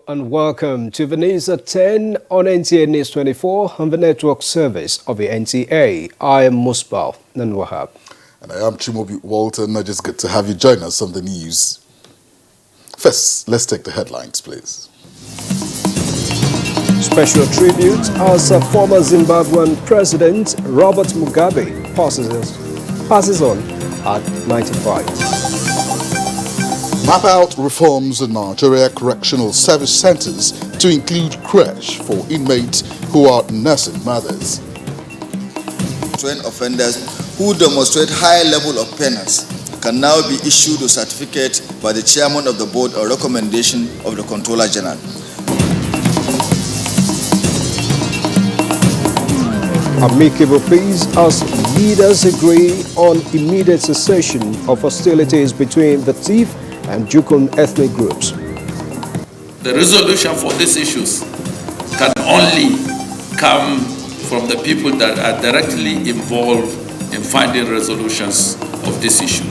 and welcome to Venice at 10 on NTA News 24 on the network service of the NTA. I am Musbal Nanwahab. And I am Chimobi Walton. Just good to have you join us on the news. First, let's take the headlines, please. Special tribute as a former Zimbabwean president Robert Mugabe passes on at 95. Map out reforms in Nigeria correctional service centers to include creche for inmates who are nursing mothers. Trained offenders who demonstrate high level of penance can now be issued a certificate by the chairman of the board or recommendation of the Controller General. Amicable peace as leaders agree on immediate cessation of hostilities between the Tiv and Jukun ethnic groups. The resolution for these issues can only come from the people that are directly involved in finding resolutions of this issue.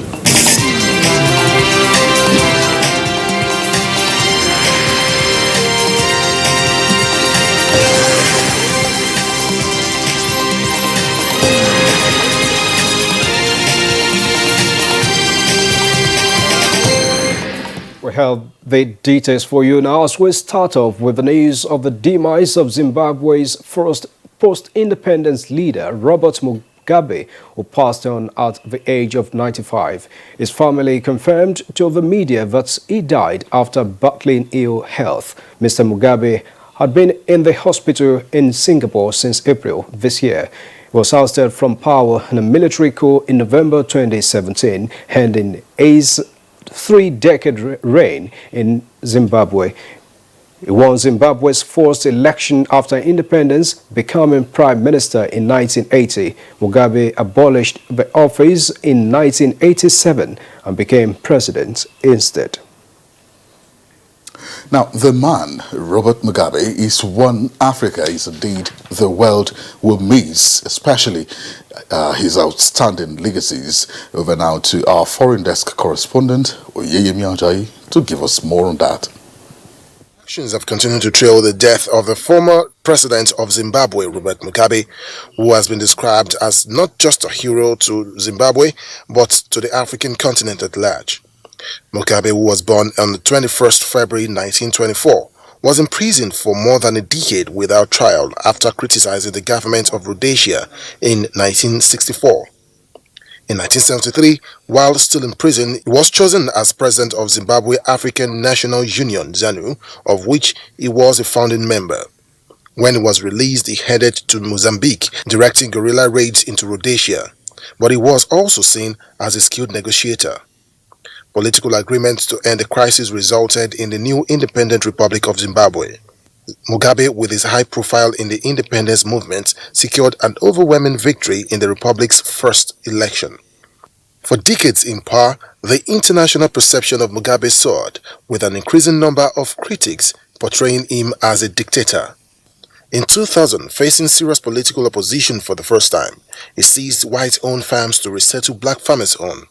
We have the details for you now as we start off with the news of the demise of Zimbabwe's first post-independence leader, Robert Mugabe, who passed on at the age of 95. His family confirmed to the media that he died after battling ill health. Mr. Mugabe had been in the hospital in Singapore since April this year. He was ousted from power in a military coup in November 2017, ending his three-decade reign in Zimbabwe. He won Zimbabwe's first election after independence, becoming prime minister in 1980. Mugabe abolished the office in 1987 and became president instead. Now, the man, Robert Mugabe, is one Africa is indeed the world will miss, especially his outstanding legacies. Over now to our foreign desk correspondent, Oyeyemi Ajayi, to give us more on that. Actions have continued to trail the death of the former president of Zimbabwe, Robert Mugabe, who has been described as not just a hero to Zimbabwe, but to the African continent at large. Mugabe, who was born on the 21st February 1924, was imprisoned for more than a decade without trial after criticizing the government of Rhodesia in 1964. In 1973, while still in prison, he was chosen as president of Zimbabwe African National Union, ZANU, of which he was a founding member. When he was released, he headed to Mozambique, directing guerrilla raids into Rhodesia, but he was also seen as a skilled negotiator. Political agreements to end the crisis resulted in the new independent Republic of Zimbabwe. Mugabe, with his high profile in the independence movement, secured an overwhelming victory in the Republic's first election. For decades in power, the international perception of Mugabe soared, with an increasing number of critics portraying him as a dictator. In 2000, facing serious political opposition for the first time, he seized white-owned farms to resettle black farmers on,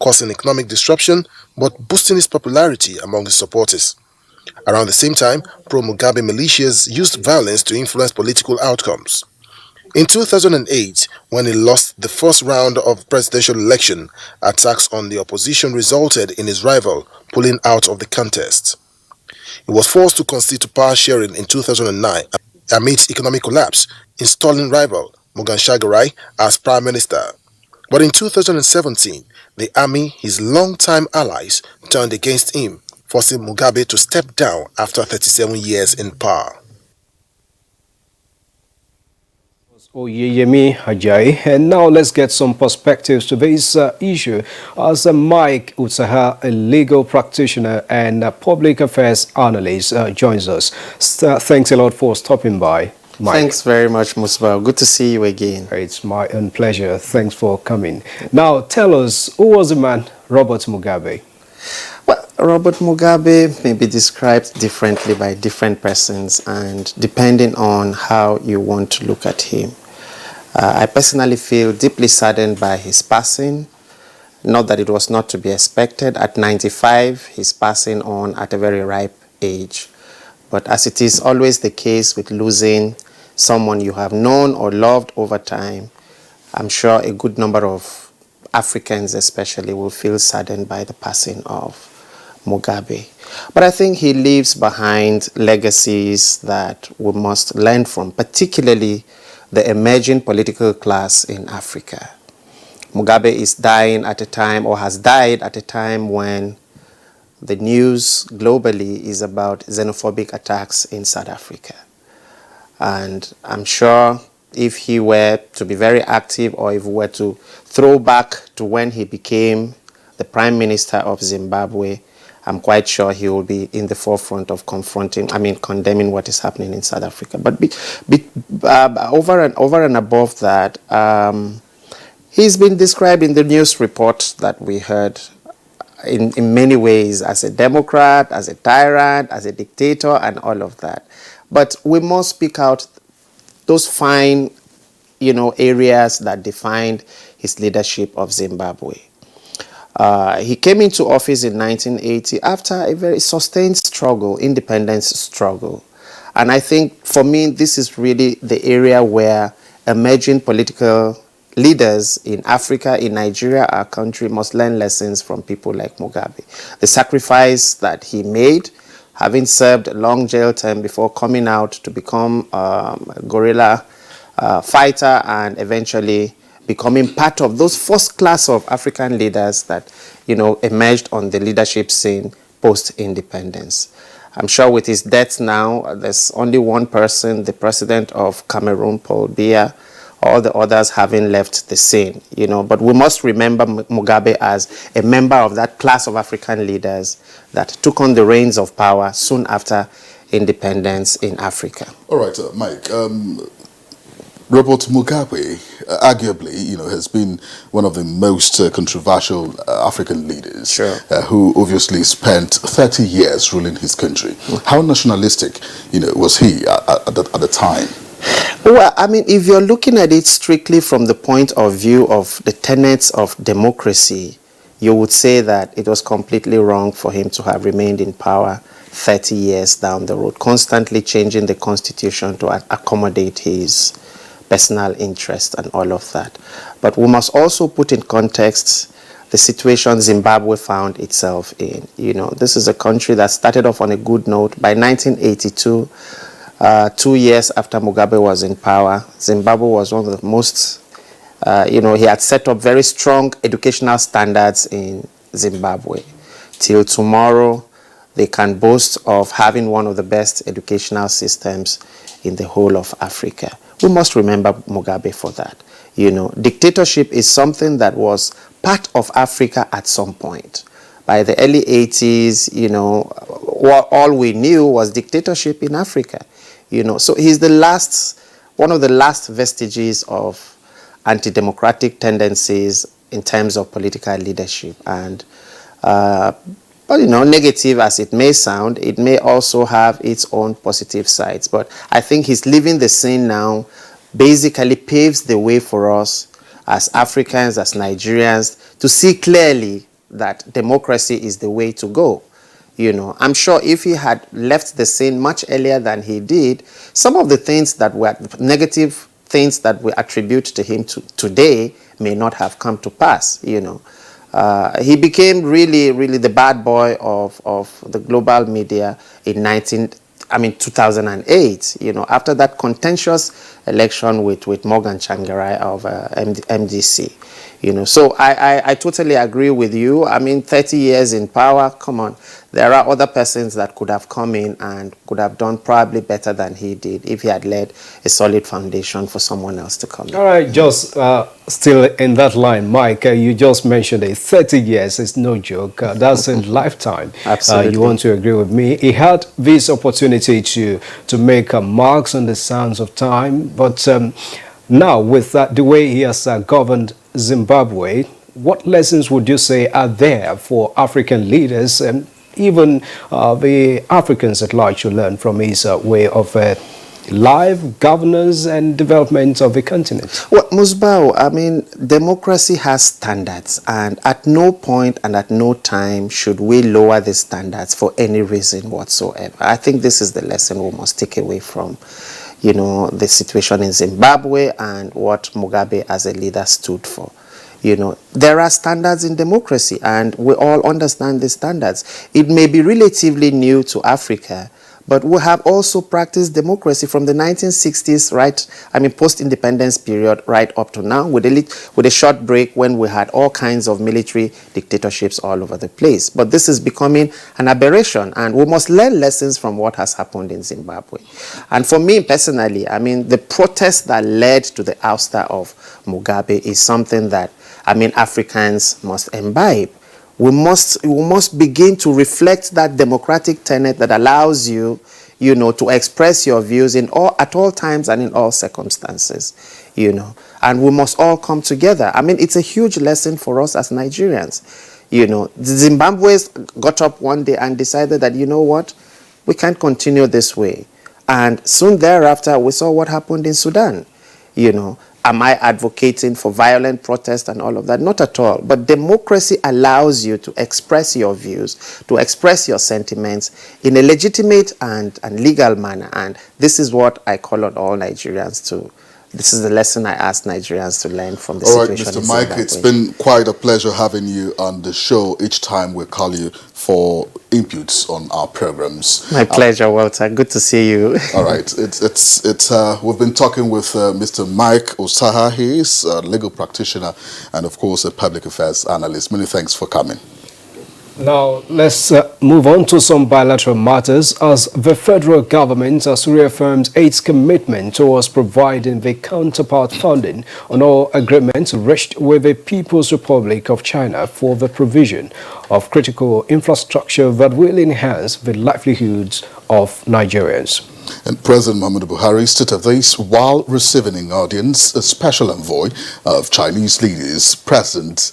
causing economic disruption but boosting his popularity among his supporters. Around the same time, pro-Mugabe militias used violence to influence political outcomes. In 2008, when he lost the first round of presidential election, attacks on the opposition resulted in his rival pulling out of the contest. He was forced to concede to power sharing in 2009 amidst economic collapse, installing rival Morgan Tsvangirai as prime minister. But in 2017, the army, his longtime allies, turned against him, forcing Mugabe to step down after 37 years in power. Oyeyemi Ajayi, and now let's get some perspectives to this issue as Mike Utsaha, a legal practitioner and public affairs analyst, joins us. Thanks a lot for stopping by, Mike. Thanks very much, Musba. Good to see you again. It's my own pleasure. Thanks for coming. Now, tell us, who was the man, Robert Mugabe? Well, Robert Mugabe may be described differently by different persons and depending on how you want to look at him. I personally feel deeply saddened by his passing. Not that it was not to be expected. At 95, he's passing on at a very ripe age. But as it is always the case with losing someone you have known or loved over time, I'm sure a good number of Africans especially will feel saddened by the passing of Mugabe. But I think he leaves behind legacies that we must learn from, particularly the emerging political class in Africa. Mugabe is dying at a time, or has died at a time, when the news globally is about xenophobic attacks in South Africa. And I'm sure if he were to be very active, or if we were to throw back to when he became the Prime Minister of Zimbabwe, I'm quite sure he will be in the forefront of condemning what is happening in South Africa. But over and above that, he's been described in the news report that we heard in many ways as a Democrat, as a tyrant, as a dictator, and all of that. But we must speak out those fine, areas that defined his leadership of Zimbabwe. He came into office in 1980 after a very sustained struggle, independence struggle. And I think, for me, this is really the area where emerging political leaders in Africa, in Nigeria, our country, must learn lessons from people like Mugabe. The sacrifice that he made, having served a long jail term before coming out to become a guerrilla fighter, and eventually becoming part of those first class of African leaders that, emerged on the leadership scene post-independence. I'm sure with his death now, there's only one person, the president of Cameroon, Paul Biya, all the others having left the scene, But we must remember Mugabe as a member of that class of African leaders that took on the reins of power soon after independence in Africa. All right, Mike. Robert Mugabe, arguably, has been one of the most controversial African leaders. Sure. Who obviously spent 30 years ruling his country. How nationalistic, was he at the time? Well, if you're looking at it strictly from the point of view of the tenets of democracy, you would say that it was completely wrong for him to have remained in power 30 years down the road, constantly changing the constitution to accommodate his personal interest and all of that. But we must also put in context the situation Zimbabwe found itself in. This is a country that started off on a good note. By 1982, 2 years after Mugabe was in power, Zimbabwe was one of the most, he had set up very strong educational standards in Zimbabwe. Till tomorrow, they can boast of having one of the best educational systems in the whole of Africa. We must remember Mugabe for that. Dictatorship is something that was part of Africa at some point. By the early 80s, all we knew was dictatorship in Africa. So he's one of the last vestiges of anti-democratic tendencies in terms of political leadership. And, negative as it may sound, it may also have its own positive sides. But I think his leaving the scene now basically paves the way for us as Africans, as Nigerians, to see clearly that democracy is the way to go. I'm sure if he had left the scene much earlier than he did, some of the things that were negative things that we attribute to him today may not have come to pass. He became really, really the bad boy of the global media in 2008, after that contentious election with Morgan Tsvangirai of MDC. So I totally agree with you. 30 years in power, come on. There are other persons that could have come in and could have done probably better than he did if he had laid a solid foundation for someone else to come in. All right, just still in that line, Mike, you just mentioned it. 30 years is no joke. That's a lifetime. Absolutely. You want to agree with me? He had this opportunity to make marks on the sands of time, but now with the way he has governed Zimbabwe, what lessons would you say are there for African leaders and even the Africans at large to learn from his way of life, governance and development of the continent? Well, Musbao, I mean, democracy has standards, and at no point and at no time should we lower the standards for any reason whatsoever. I think this is the lesson we must take away from, you know, the situation in Zimbabwe and what Mugabe as a leader stood for. You know, there are standards in democracy, and we all understand the standards. It may be relatively new to Africa, but we have also practiced democracy from the 1960s, right? I mean, post-independence period right up to now, with a short break when we had all kinds of military dictatorships all over the place. But this is becoming an aberration, and we must learn lessons from what has happened in Zimbabwe. And for me personally, I mean, the protest that led to the ouster of Mugabe is something that, I mean, Africans must imbibe. We must begin to reflect that democratic tenet that allows you, you know, to express your views at all times and in all circumstances, you know. And we must all come together. I mean, it's a huge lesson for us as Nigerians. You know, the Zimbabweans got up one day and decided that, you know what, we can't continue this way. And soon thereafter, we saw what happened in Sudan, you know. Am I advocating for violent protest and all of that? Not at all. But democracy allows you to express your views, to express your sentiments in a legitimate and legal manner. And this is what I call on all Nigerians to. This is the lesson I ask Nigerians to learn from the situation. All right, Mr. Mike, it's been quite a pleasure having you on the show each time we call you for inputs on our programs. My pleasure, Walter. Good to see you. All right, we've been talking with Mr. Mike Osaha. He is a legal practitioner and, of course, a public affairs analyst. Many thanks for coming. Now, let's move on to some bilateral matters, as the federal government has reaffirmed its commitment towards providing the counterpart funding on all agreements reached with the People's Republic of China for the provision of critical infrastructure that will enhance the livelihoods of Nigerians. And President Muhammadu Buhari stated this while receiving in audience a special envoy of Chinese leaders, President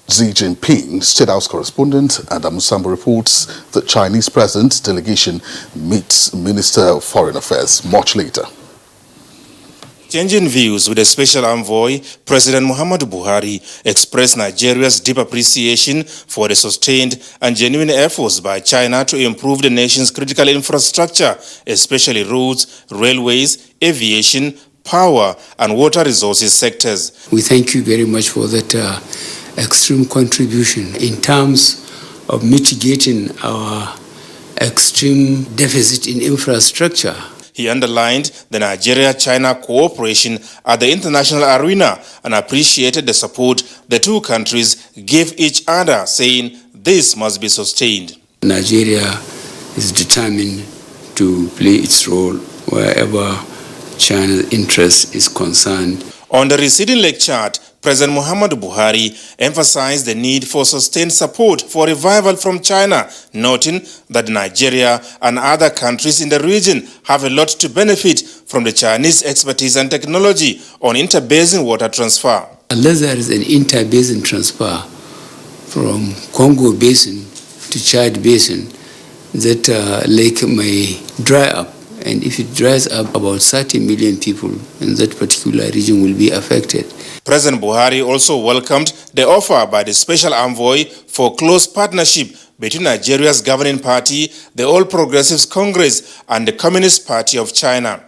Xi Jinping. State House correspondent Adam Sambo reports the Chinese president's delegation meets Minister of Foreign Affairs much later. Changing views with a special envoy, President Muhammadu Buhari expressed Nigeria's deep appreciation for the sustained and genuine efforts by China to improve the nation's critical infrastructure, especially roads, railways, aviation, power and water resources sectors. We thank you very much for that extreme contribution in terms of mitigating our extreme deficit in infrastructure. He underlined the Nigeria-China cooperation at the international arena and appreciated the support the two countries give each other, saying this must be sustained. Nigeria is determined to play its role wherever China's interest is concerned. On the receding leg chart, President Muhammadu Buhari emphasized the need for sustained support for revival from China, noting that Nigeria and other countries in the region have a lot to benefit from the Chinese expertise and technology on interbasin water transfer. Unless there is an interbasin transfer from Congo Basin to Chad Basin, that lake may dry up. And if it dries up, about 30 million people in that particular region will be affected. President Buhari also welcomed the offer by the special envoy for close partnership between Nigeria's governing party, the All Progressives Congress, and the Communist Party of China.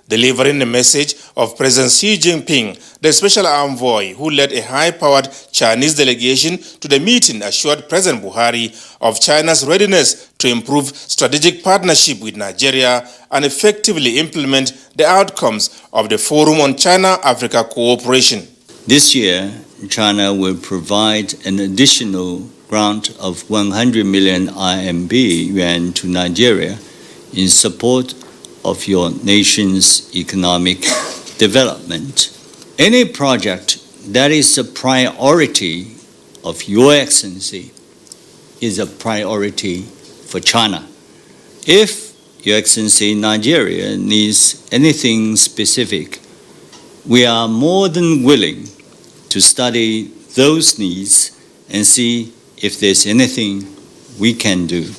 Delivering the message of President Xi Jinping, the special envoy who led a high-powered Chinese delegation to the meeting assured President Buhari of China's readiness to improve strategic partnership with Nigeria and effectively implement the outcomes of the Forum on China-Africa Cooperation. This year, China will provide an additional grant of 100 million RMB yuan to Nigeria in support of your nation's economic development. Any project that is a priority of Your Excellency is a priority for China. If Your Excellency Nigeria needs anything specific, we are more than willing to study those needs and see if there's anything we can do.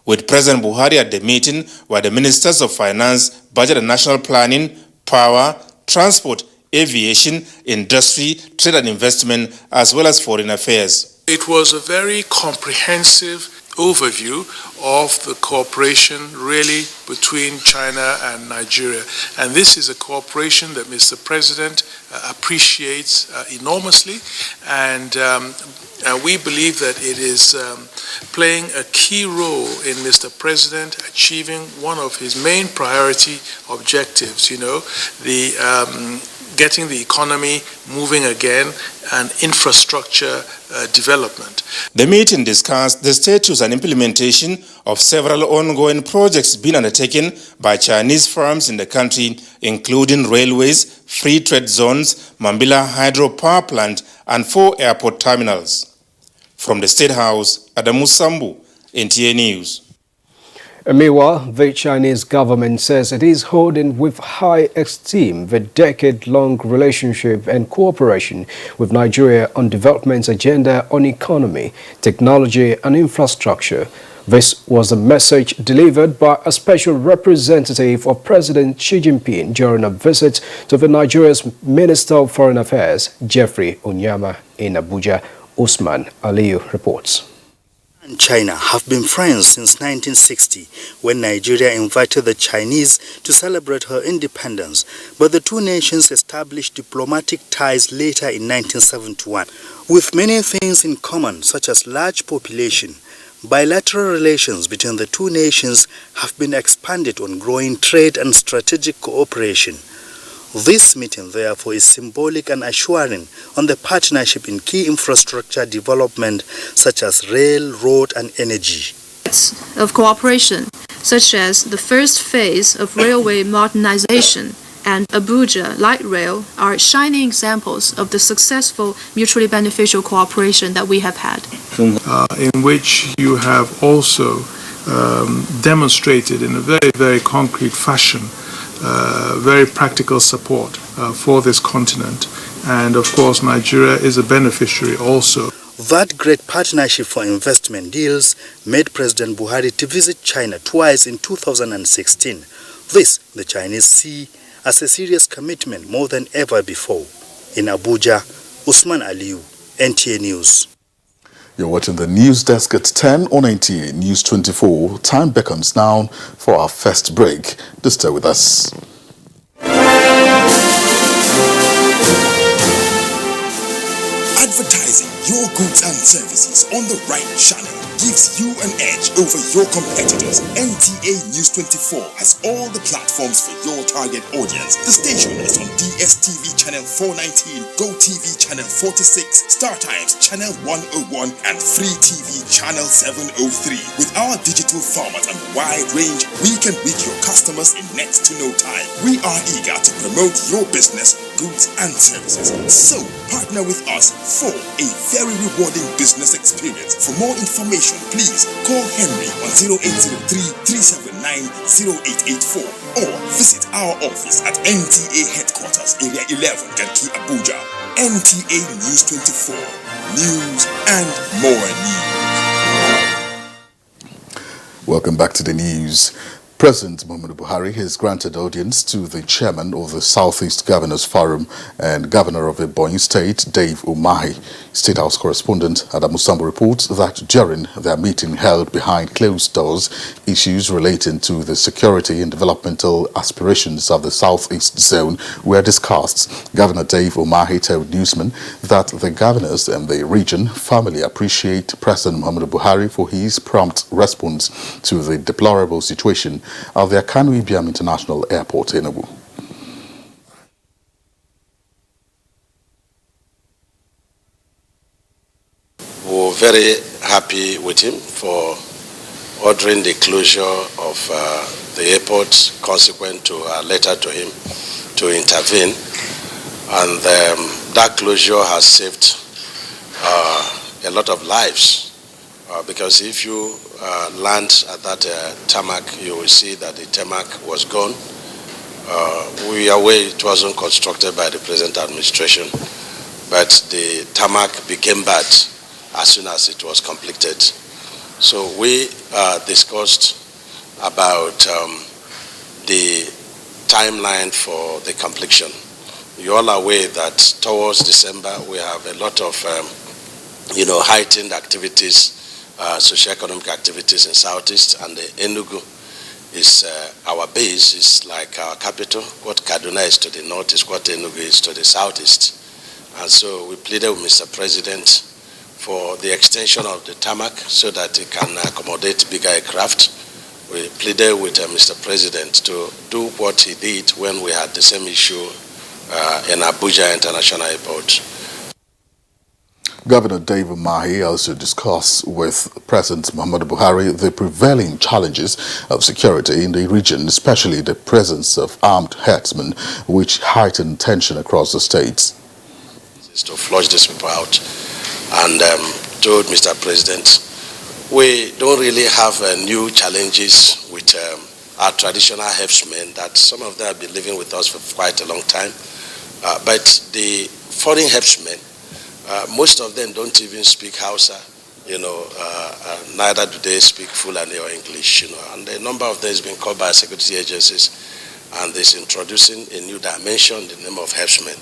With President Buhari at the meeting were the Ministers of Finance, Budget and National Planning, Power, Transport, Aviation, Industry, Trade and Investment, as well as Foreign Affairs. It was a very comprehensive overview of the cooperation really between China and Nigeria. And this is a cooperation that Mr. President appreciates enormously, and we believe that it is playing a key role in Mr. President achieving one of his main priority objectives, getting the economy moving again and infrastructure development. The meeting discussed the status and implementation of several ongoing projects being undertaken by Chinese firms in the country, including railways, free trade zones, Mambila Hydro Power Plant, and 4 airport terminals. From the State House, Adamu Sambu, NTA News. Meanwhile, the Chinese government says it is holding with high esteem the decade-long relationship and cooperation with Nigeria on development agenda on economy, technology and infrastructure. This was a message delivered by a special representative of President Xi Jinping during a visit to the Nigeria's Minister of Foreign Affairs, Jeffrey Onyema, in Abuja. Usman Aliyu reports. And China have been friends since 1960, when Nigeria invited the Chinese to celebrate her independence, but the two nations established diplomatic ties later in 1971. With many things in common, such as large population, bilateral relations between the two nations have been expanded on growing trade and strategic cooperation. This meeting, therefore, is symbolic and assuring on the partnership in key infrastructure development such as rail, road and energy. Of cooperation, such as the first phase of railway modernization and Abuja light rail, are shining examples of the successful mutually beneficial cooperation that we have had. In which you have also demonstrated in a very, very concrete fashion very practical support for this continent, and of course Nigeria is a beneficiary also. That great partnership for investment deals made President Buhari to visit China twice in 2016. This the Chinese see as a serious commitment more than ever before. In Abuja, Usman Aliyu, NTA News. You're watching the news desk at 10 on NTA News 24. Time beckons now for our first break. Do stay with us. Advertising your goods and services on the right channel gives you an edge over your competitors. NTA News 24 has all the platforms for your target audience. The station is on DSTV channel 419, GoTV channel 46, StarTimes channel 101, and Free TV channel 703. With our digital format and wide range, we can reach your customers in next to no time. We are eager to promote your business, goods, and services. So, partner with us for a very rewarding business experience. For more information, please call Henry on 0803-379-0884 or visit our office at NTA Headquarters, Area 11, Garki, Abuja. NTA News 24. News and more news. Welcome back to the news. President Muhammadu Buhari has granted audience to the chairman of the Southeast Governors Forum and Governor of Ebonyi State, Dave Umahi. State House correspondent Adamu Sambu reports that during their meeting held behind closed doors, issues relating to the security and developmental aspirations of the Southeast Zone were discussed. Governor Dave Umahi told newsmen that the governors and the region firmly appreciate President Muhammadu Buhari for his prompt response to the deplorable situation of the Akanu Ibiam International Airport in Enugu. We're very happy with him for ordering the closure of the airport consequent to a letter to him to intervene. And that closure has saved a lot of lives because if you land at that tarmac, you will see that the tarmac was gone. We are aware it wasn't constructed by the present administration, but the tarmac became bad as soon as it was completed. So we discussed about the timeline for the completion. You're all aware that towards December we have a lot of heightened activities, socio-economic activities in Southeast, and the Enugu is our base, is like our capital. What Kaduna is to the north is what Enugu is to the southeast. And so we pleaded with Mr. President for the extension of the tarmac so that it can accommodate bigger aircraft. We pleaded with Mr. President to do what he did when we had the same issue in Abuja International Airport. Governor David Mahi also discussed with President Muhammadu Buhari the prevailing challenges of security in the region, especially the presence of armed herdsmen, which heightened tension across the states. To flush these people out, and told Mr. President, we don't really have new challenges with our traditional herdsmen, that some of them have been living with us for quite a long time. But the foreign herdsmen, most of them don't even speak Hausa, neither do they speak Fulani or English, and a number of them has been called by security agencies, and this introducing a new dimension in the name of herdsmen.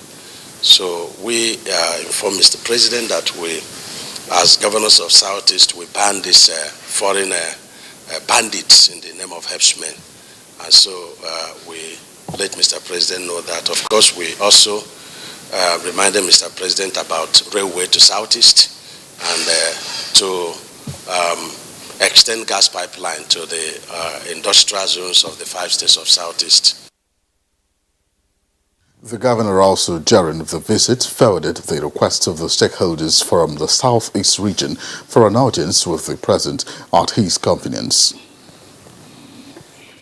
So we informed Mr. President that we, as governors of Southeast, we ban these foreign bandits in the name of herdsmen. And so we let Mr. President know that. Of course, we also reminded Mr. President about railway to Southeast and to extend gas pipeline to the industrial zones of the 5 states of Southeast. The governor also, during the visit, forwarded the request of the stakeholders from the Southeast region for an audience with the president at his convenience.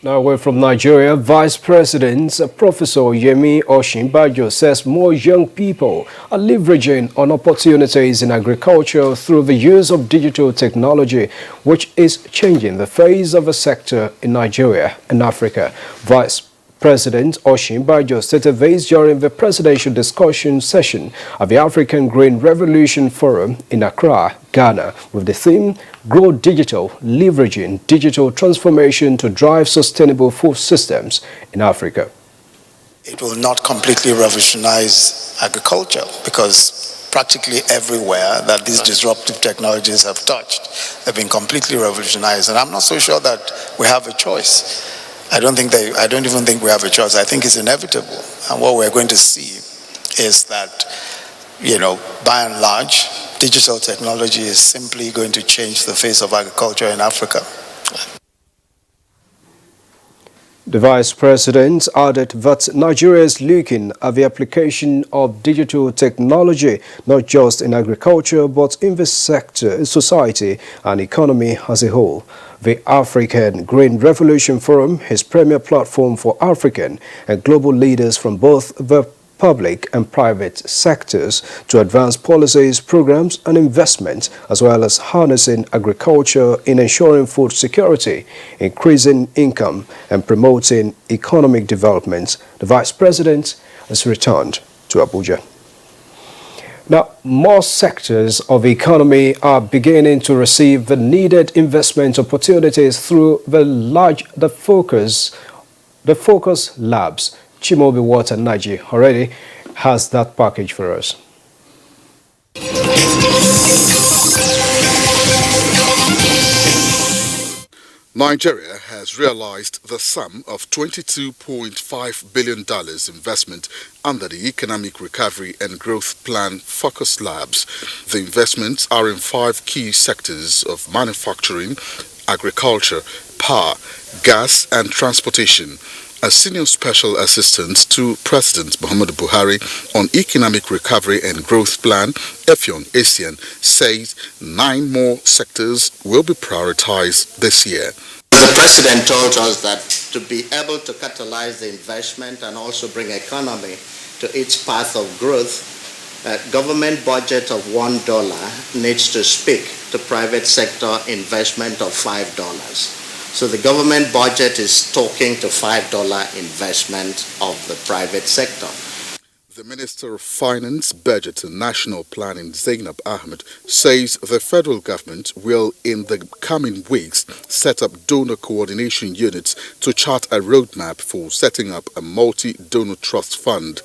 Now away from Nigeria, Vice President Professor Yemi Osinbajo says more young people are leveraging on opportunities in agriculture through the use of digital technology, which is changing the face of a sector in Nigeria and Africa. Vice President Osinbajo stated this during the presidential discussion session at the African Green Revolution Forum in Accra, Ghana, with the theme, Grow Digital, Leveraging Digital Transformation to Drive Sustainable Food Systems in Africa. It will not completely revolutionize agriculture because practically everywhere that these disruptive technologies have touched, they've been completely revolutionized. And I'm not so sure that we have a choice. I don't even think we have a choice. I think it's inevitable. And what we're going to see is that, by and large, digital technology is simply going to change the face of agriculture in Africa. The Vice President added that Nigeria is looking at the application of digital technology, not just in agriculture, but in the sector, society, and economy as a whole. The African Green Revolution Forum is premier platform for African and global leaders from both the public and private sectors to advance policies, programs, and investments, as well as harnessing agriculture in ensuring food security, increasing income, and promoting economic development. The Vice President has returned to Abuja. Now, more sectors of the economy are beginning to receive the needed investment opportunities through the focus labs. Chimobi Water Naji already has that package for us. Nigeria has realized the sum of $22.5 billion investment under the Economic Recovery and Growth Plan Focus Labs. The investments are in 5 key sectors of manufacturing, agriculture, power, gas and transportation. A senior special assistant to President Muhammadu Buhari on Economic Recovery and Growth Plan, Effiong Asian, says 9 more sectors will be prioritized this year. The President told us that to be able to catalyze the investment and also bring economy to its path of growth, a government budget of $1 needs to speak to private sector investment of $5. So the government budget is talking to $5 investment of the private sector. The Minister of Finance, Budget and National Planning, Zainab Ahmed, says the federal government will, in the coming weeks, set up donor coordination units to chart a roadmap for setting up a multi-donor trust fund.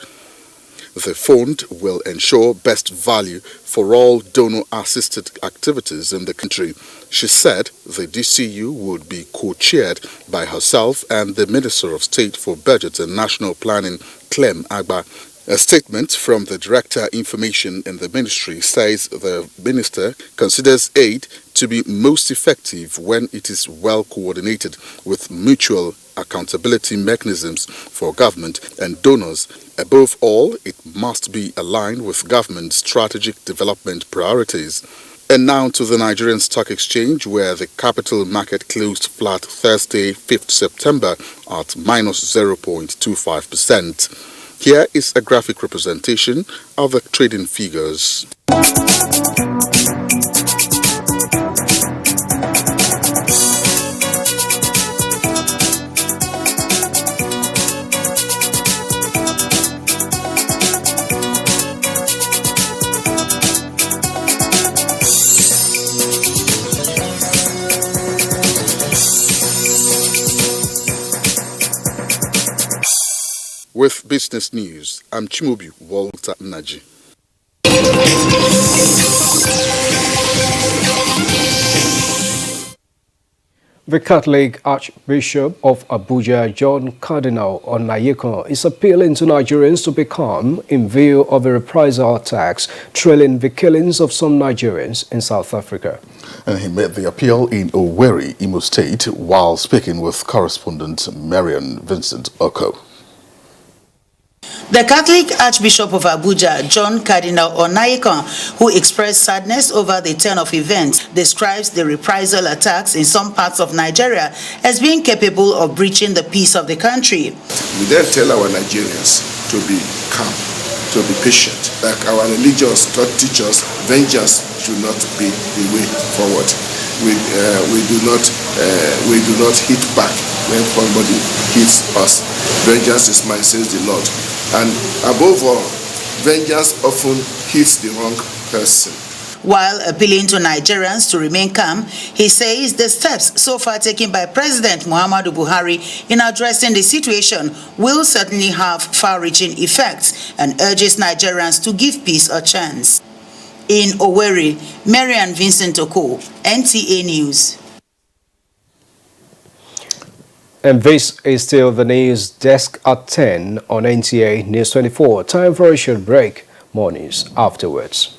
The fund will ensure best value for all donor-assisted activities in the country. She said the DCU would be co-chaired by herself and the Minister of State for Budget and National Planning, Clem Agba. A statement from the Director Information in the Ministry says the Minister considers aid to be most effective when it is well coordinated with mutual accountability mechanisms for government and donors. Above all, it must be aligned with government strategic development priorities. And now to the Nigerian Stock Exchange, where the capital market closed flat Thursday, 5th September at minus 0.25%. Here is a graphic representation of the trading figures. With business news, I'm Chimubi Walter Naji. The Catholic Archbishop of Abuja, John Cardinal Onayekon, is appealing to Nigerians to be calm in view of the reprisal attacks trailing the killings of some Nigerians in South Africa. And he made the appeal in Owerri, Imo State, while speaking with correspondent Marian Vincent Oko. The Catholic Archbishop of Abuja, John Cardinal Onayekon, who expressed sadness over the turn of events, describes the reprisal attacks in some parts of Nigeria as being capable of breaching the peace of the country. We then tell our Nigerians to be calm, to be patient. Like our religions teach us, vengeance should not be the way forward. We do not hit back when somebody hits us. Vengeance is mine, says the Lord. And above all, vengeance often hits the wrong person. While appealing to Nigerians to remain calm, he says the steps so far taken by President Muhammadu Buhari in addressing the situation will certainly have far-reaching effects and urges Nigerians to give peace a chance. In Owerri, Marian Vincent Oko, NTA News. And this is still the news desk at 10 on NTA News 24. Time for a short break. More news afterwards.